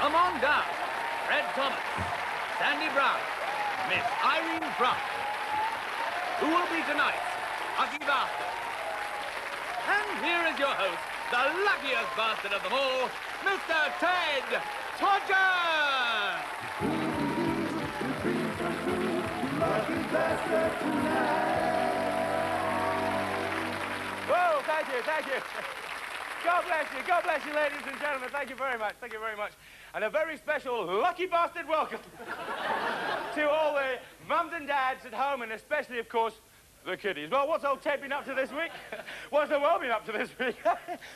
Come on down. Fred Thomas, Sandy Brown, Miss Irene Brown. Who will be tonight's lucky bastard? And here is your host, the luckiest bastard of them all, Mr. Ted Todger! Lucky bastard tonight. Whoa, thank you, thank you. God bless you, ladies and gentlemen. Thank you very much, thank you very much. And a very special lucky bastard welcome to all the mums and dads at home, and especially, of course, the kiddies. Well, what's old Ted been up to this week? What's the world been up to this week?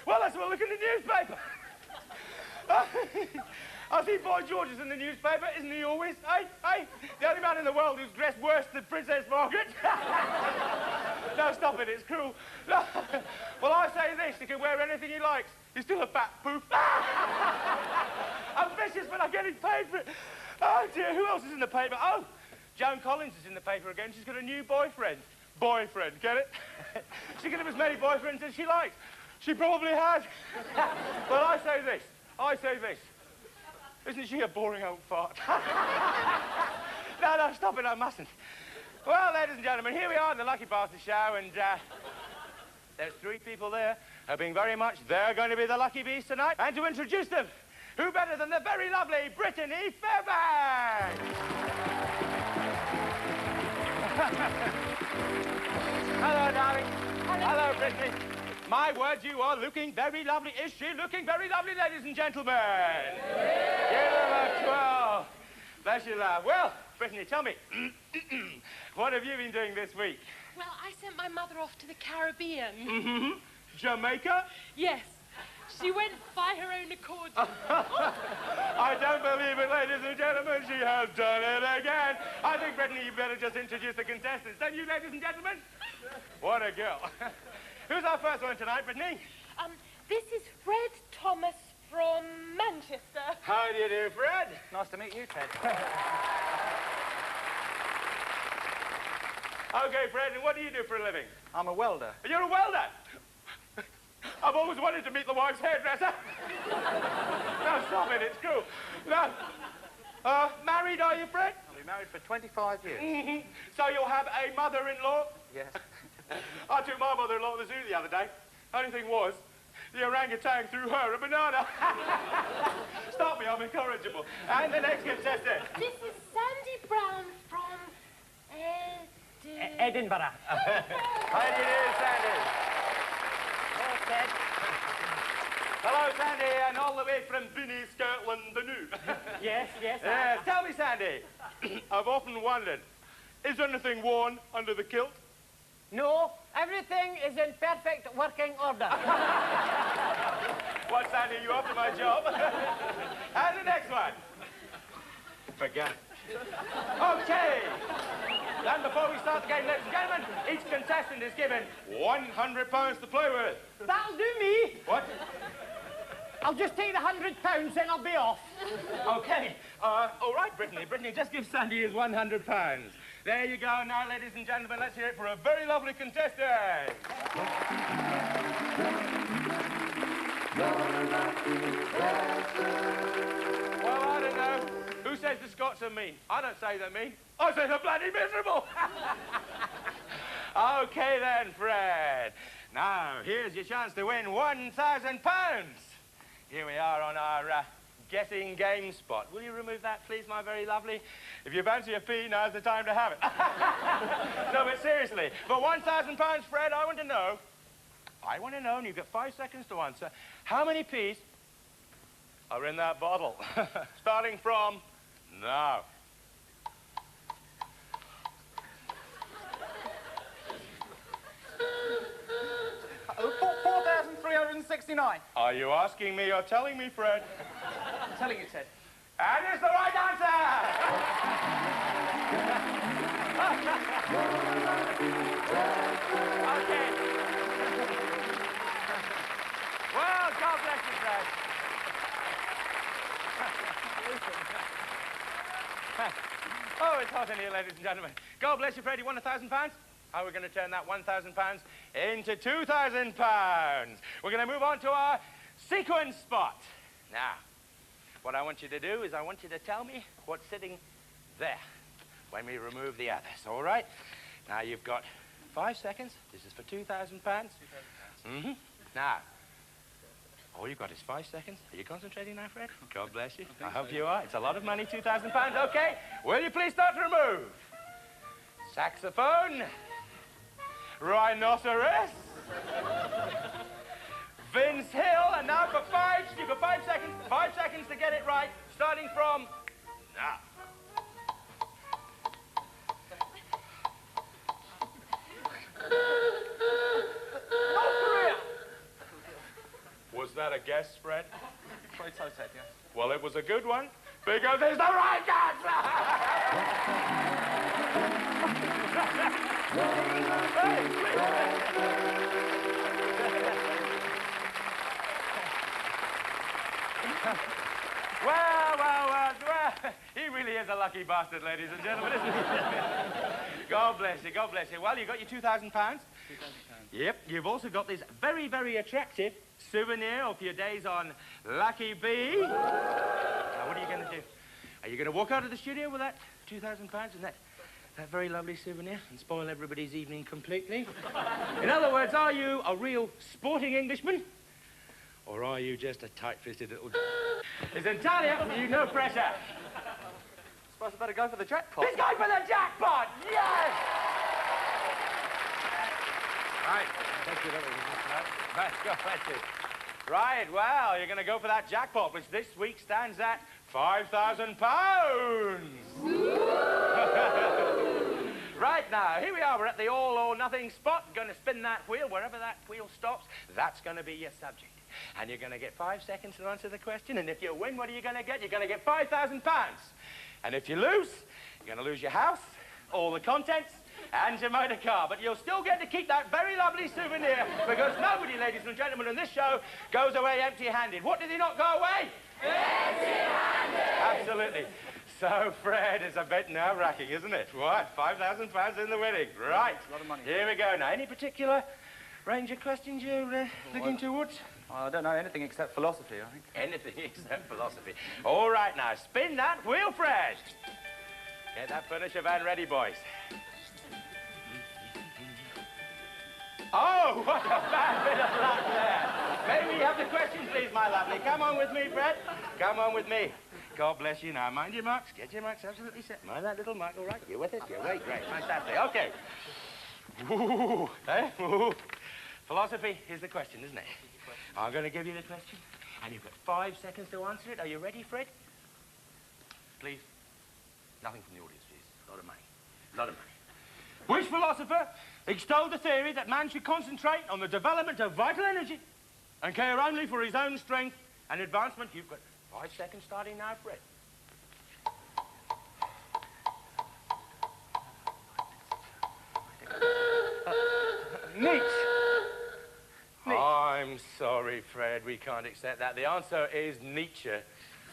Well, let's have a look in the newspaper. I see Boy George is in the newspaper, isn't he always? Hey, the only man in the world who's dressed worse than Princess Margaret. No, stop it, it's cruel. No. Well, I say this, he can wear anything he likes. He's still a fat poof. I'm vicious, but I'm getting paid for it. Oh, dear, who else is in the paper? Oh, Joan Collins is in the paper again. She's got a new boyfriend. Boyfriend, get it? She can have as many boyfriends as she likes. She probably has. Well, I say this. Isn't she a boring old fart? No, stop it, I mustn't. Well, ladies and gentlemen, here we are in the Lucky Bastard show, and there's three people there, hoping very much they're going to be the lucky bees tonight. And to introduce them, who better than the very lovely Brittany Fairbanks? Hello, darling. Hello, Brittany. My word, you are looking very lovely. Is she looking very lovely, ladies and gentlemen? Yeah. You look well. Bless you, love. Well, Brittany, tell me, what have you been doing this week? Well, I sent my mother off to the Caribbean. Mm-hmm. Jamaica? Yes. She went by her own accord. I don't believe it, ladies and gentlemen. She has done it again. I think, Brittany, you better just introduce the contestants. Don't you, ladies and gentlemen? What a girl. Who's our first one tonight, Brittany? This is Fred Thomas from Manchester. How do you do, Fred? Nice to meet you, Ted. Okay, Fred, and what do you do for a living? I'm a welder. You're a welder? I've always wanted to meet the wife's hairdresser. No, stop it, it's cool. No. Married, are you, Fred? I've been married for 25 years. Mm-hmm. So you'll have a mother-in-law? Yes. I took my mother-in-law to the zoo the other day. Only thing was, the orangutan threw her a banana. Stop me, I'm incorrigible. And the next contestant. This is Sandy Brown from Edinburgh. How do you do, Sandy? Hello, Ted. Hello, Sandy, and all the way from Vinnie, Scotland, the new. Yes. Tell me, Sandy, I've often wondered, is anything worn under the kilt? No, everything is in perfect working order. What, Sandy, you after my job? And the next one. Forget it. Okay. And before we start the game, ladies and gentlemen, each contestant is given £100 to play with. That'll do me. What? I'll just take the £100, then I'll be off. Okay. All right, Brittany. Brittany, just give Sandy his £100. There you go. Now, ladies and gentlemen, let's hear it for a very lovely contestant. Well, I don't know. Who says the Scots are mean? I don't say they're mean. I say they're bloody miserable. Okay, then, Fred. Now, here's your chance to win £1,000. Here we are on our guessing game spot. Will you remove that, please, my very lovely? If you fancy a pee, now's the time to have it. No, but seriously, for £1,000, Fred, I want to know, and you've got 5 seconds to answer, how many peas are in that bottle? Starting from now. $4,369. Are you asking me or telling me, Fred? I'm telling you, Ted. And it's the right answer! Okay. Well, God bless you, Fred. Oh, it's hot in here, ladies and gentlemen. God bless you, Fred. You won £1,000? How are we going to turn that £1,000 into £2,000? We're going to move on to our sequence spot. Now, what I want you to do is I want you to tell me what's sitting there when we remove the others, all right? Now, you've got 5 seconds. This is for £2,000. Mm-hmm. Now, all you've got is 5 seconds. Are you concentrating now, Fred? God bless you. I hope you are. It's a lot of money, £2,000. Okay. Will you please start to remove? Saxophone. Rhinoceros. Vince Hill. And now for you've got 5 seconds. 5 seconds to get it right, starting from now. Was that a guess, Fred? Probably so said, yes. Well, it was a good one, because it's the right answer! Well, he really is a lucky bastard, ladies and gentlemen, isn't he? God bless you, God bless you. Well, you got your £2,000? £2,000. Yep, you've also got this very, very attractive souvenir of your days on Lucky Bee. Now, what are you going to do? Are you going to walk out of the studio with that £2,000 and that very lovely souvenir and spoil everybody's evening completely? In other words, are you a real sporting Englishman? Or are you just a tight-fisted little... It's entirely up to you, no pressure. I suppose I better go for the jackpot. He's going for the jackpot! Yes! Right. Thank you, Let's go, thank you. Right, well, you're going to go for that jackpot, which this week stands at £5,000. Right now, here we are. We're at the all-or-nothing spot. Going to spin that wheel. Wherever that wheel stops, that's going to be your subject. And you're going to get 5 seconds to answer the question. And if you win, what are you going to get? You're going to get £5,000. And if you lose, you're going to lose your house, all the contents, and your motor car. But you'll still get to keep that very lovely souvenir, because nobody, ladies and gentlemen, in this show goes away empty-handed. What did he not go away? Empty-handed! Absolutely. So, Fred, it's a bit nerve-wracking, isn't it? What? £5,000 in the winning. Right. That's a lot of money. Here we go. Now, any particular range of questions you're looking towards? I don't know anything except philosophy, I think. Anything except philosophy. All right, now, spin that wheel, Fred. Get that furniture van ready, boys. Oh, what a bad bit of luck there. May we have the questions, please, my lovely? Come on with me, Fred. Come on with me. God bless you. Now, mind your marks. Get your marks absolutely set. Mind that little mark, all right? You're with us? You're right. Great. Fantastic. Okay. Ooh, eh? Ooh. Philosophy is the question, isn't it? I'm going to give you the question, and you've got 5 seconds to answer it. Are you ready, Fred? Please. Nothing from the audience, please. A lot of money. A lot of money. Which philosopher extolled the theory that man should concentrate on the development of vital energy and care only for his own strength and advancement? You've got 5 seconds starting now, Fred. Nietzsche. I'm sorry, Fred. We can't accept that. The answer is Nietzsche.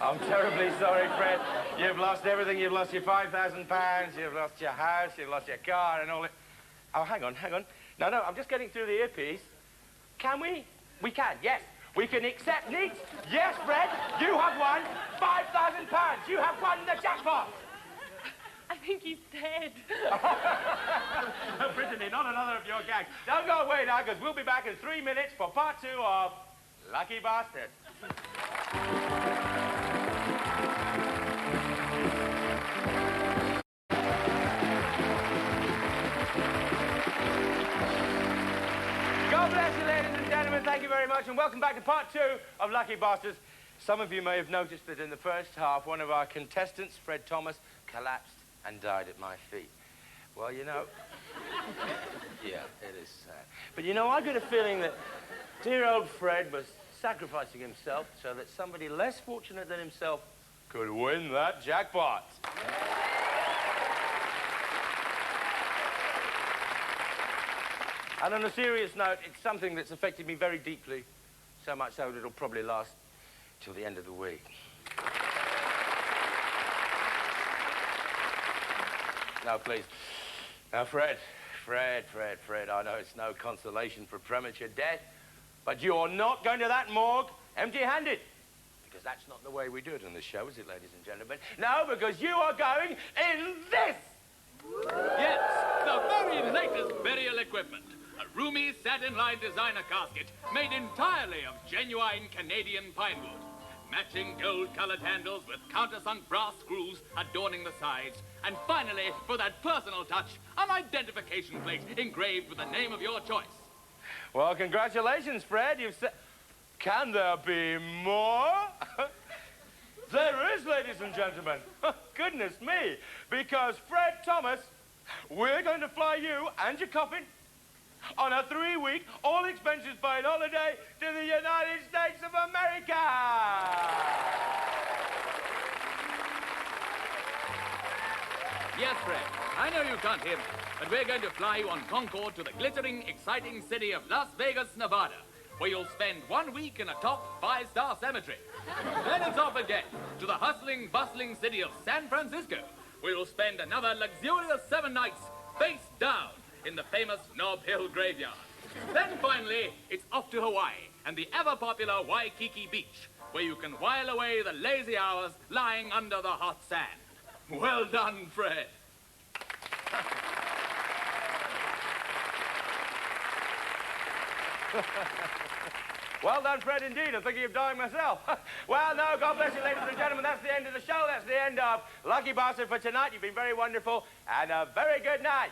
I'm terribly sorry, Fred. You've lost everything. You've lost your £5,000. You've lost your house. You've lost your car and all it. Oh, hang on. No, I'm just getting through the earpiece. Can we? We can, yes. We can accept Nietzsche. Yes, Fred, you have won £5,000. You have won the jackpot. I think he's dead. Brittany, not another of your gags. Don't go away now, because we'll be back in 3 minutes for part 2 of Lucky Bastard. God bless you, ladies and gentlemen. Thank you very much, and welcome back to part 2 of Lucky Bastards. Some of you may have noticed that in the first half, one of our contestants, Fred Thomas, collapsed and died at my feet. Well, you know... yeah, it is sad. But, you know, I got a feeling that dear old Fred was sacrificing himself so that somebody less fortunate than himself could win that jackpot. And on a serious note, it's something that's affected me very deeply, so much so that it'll probably last till the end of the week. Now, please. Now, Fred, I know it's no consolation for premature death, but you're not going to that morgue empty-handed, because that's not the way we do it on the show, is it, ladies and gentlemen? No, because you are going in this! Yes, the very latest burial equipment. A roomy satin-lined designer casket made entirely of genuine Canadian pine wood. Matching gold-colored handles with countersunk brass screws adorning the sides. And finally, for that personal touch, an identification plate engraved with the name of your choice. Well, congratulations, Fred. You've said... Can there be more? There is, ladies and gentlemen. Goodness me. Because Fred Thomas, we're going to fly you and your coffin on a 3-week, all-expenses-paid holiday to the United States of America. Yes, Fred, I know you can't hear me, but we're going to fly you on Concorde to the glittering, exciting city of Las Vegas, Nevada, where you'll spend 1 week in a top 5-star cemetery. Then it's off again to the hustling, bustling city of San Francisco, where you'll spend another luxurious 7 nights face down in the famous Nob Hill graveyard. Then finally, it's off to Hawaii and the ever-popular Waikiki Beach, where you can while away the lazy hours lying under the hot sand. Well done, Fred. Well done, Fred, indeed. I'm thinking of dying myself. Well, no, God bless you, ladies and gentlemen. That's the end of the show. That's the end of Lucky Bastard for tonight. You've been very wonderful, and a very good night.